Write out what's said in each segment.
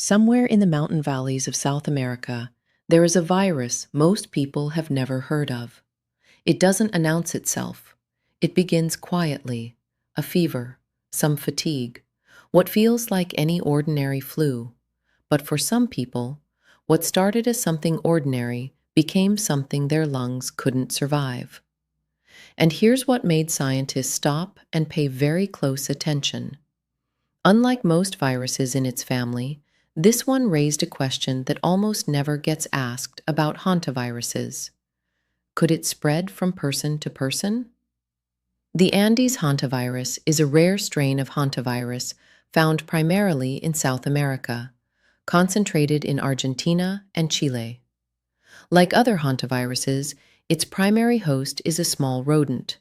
Somewhere in the mountain valleys of South America, there is a virus most people have never heard of. It doesn't announce itself. It begins quietly, a fever, some fatigue, what feels like any ordinary flu. But for some people, what started as something ordinary became something their lungs couldn't survive. And here's what made scientists stop and pay very close attention. Unlike most viruses in its family, this one raised a question that almost never gets asked about hantaviruses. Could it spread from person to person? The Andes hantavirus is a rare strain of hantavirus found primarily in South America, concentrated in Argentina and Chile. Like other hantaviruses, its primary host is a small rodent,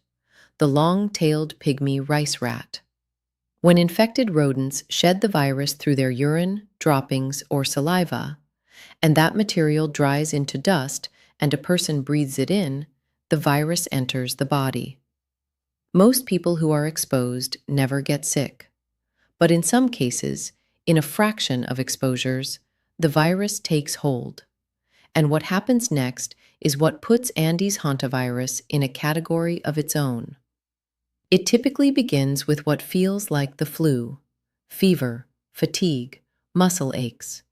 the long-tailed pygmy rice rat. When infected rodents shed the virus through their urine, droppings, or saliva, and that material dries into dust and a person breathes it in, the virus enters the body. Most people who are exposed never get sick, but in some cases, in a fraction of exposures, the virus takes hold. And what happens next is what puts Andes hantavirus in a category of its own. It typically begins with what feels like the flu: fever, fatigue, muscle aches.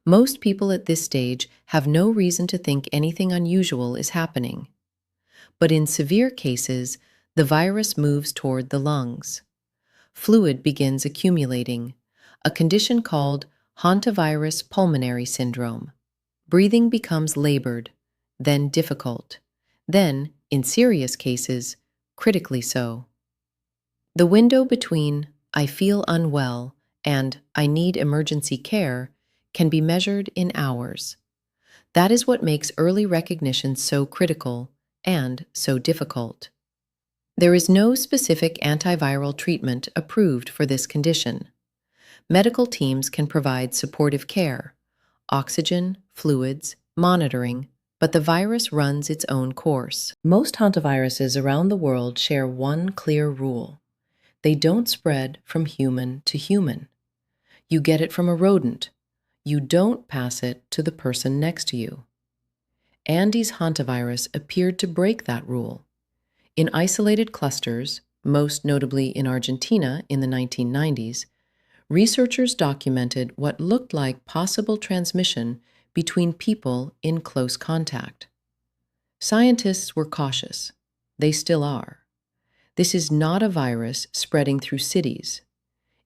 Most people at this stage have no reason to think anything unusual is happening. But in severe cases, the virus moves toward the lungs. Fluid begins accumulating, a condition called Hantavirus Pulmonary Syndrome. Breathing becomes labored, then difficult, then, in serious cases, critically so. The window between "I feel unwell" and "I need emergency care" can be measured in hours. That is what makes early recognition so critical and so difficult. There is no specific antiviral treatment approved for this condition. Medical teams can provide supportive care, oxygen, fluids, monitoring, but the virus runs its own course. Most hantaviruses around the world share one clear rule: they don't spread from human to human. You get it from a rodent. You don't pass it to the person next to you. Andes hantavirus appeared to break that rule. In isolated clusters, most notably in Argentina in the 1990s, researchers documented what looked like possible transmission between people in close contact. Scientists were cautious. They still are. This is not a virus spreading through cities.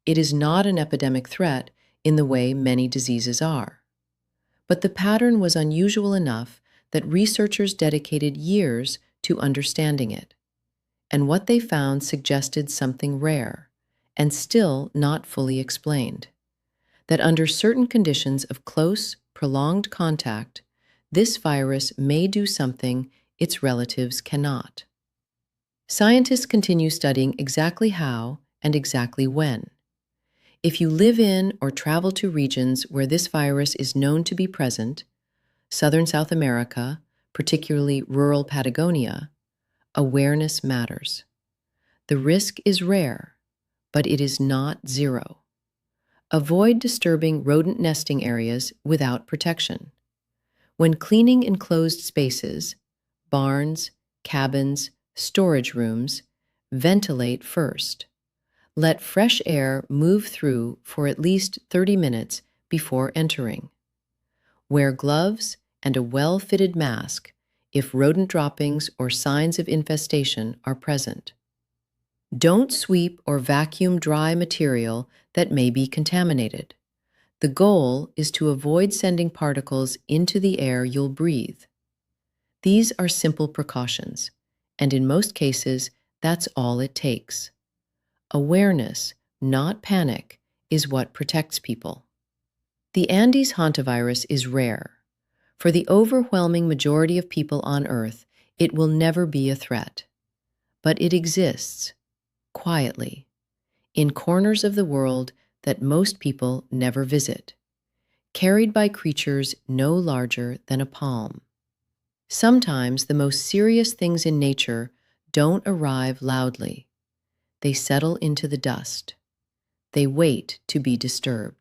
It is not an epidemic threat in the way many diseases are. But the pattern was unusual enough that researchers dedicated years to understanding it. And what they found suggested something rare, and still not fully explained: that under certain conditions of close, prolonged contact, this virus may do something its relatives cannot. Scientists continue studying exactly how and exactly when. If you live in or travel to regions where this virus is known to be present, southern South America, particularly rural Patagonia, awareness matters. The risk is rare, but it is not zero. Avoid disturbing rodent nesting areas without protection. When cleaning enclosed spaces, barns, cabins, storage rooms, ventilate first. Let fresh air move through for at least 30 minutes before entering. Wear gloves and a well-fitted mask if rodent droppings or signs of infestation are present. Don't sweep or vacuum dry material that may be contaminated. The goal is to avoid sending particles into the air you'll breathe. These are simple precautions, and in most cases, that's all it takes. Awareness, not panic, is what protects people. The Andes hantavirus is rare. For the overwhelming majority of people on Earth, it will never be a threat. But it exists, quietly, in corners of the world that most people never visit, carried by creatures no larger than a palm. Sometimes the most serious things in nature don't arrive loudly. They settle into the dust. They wait to be disturbed.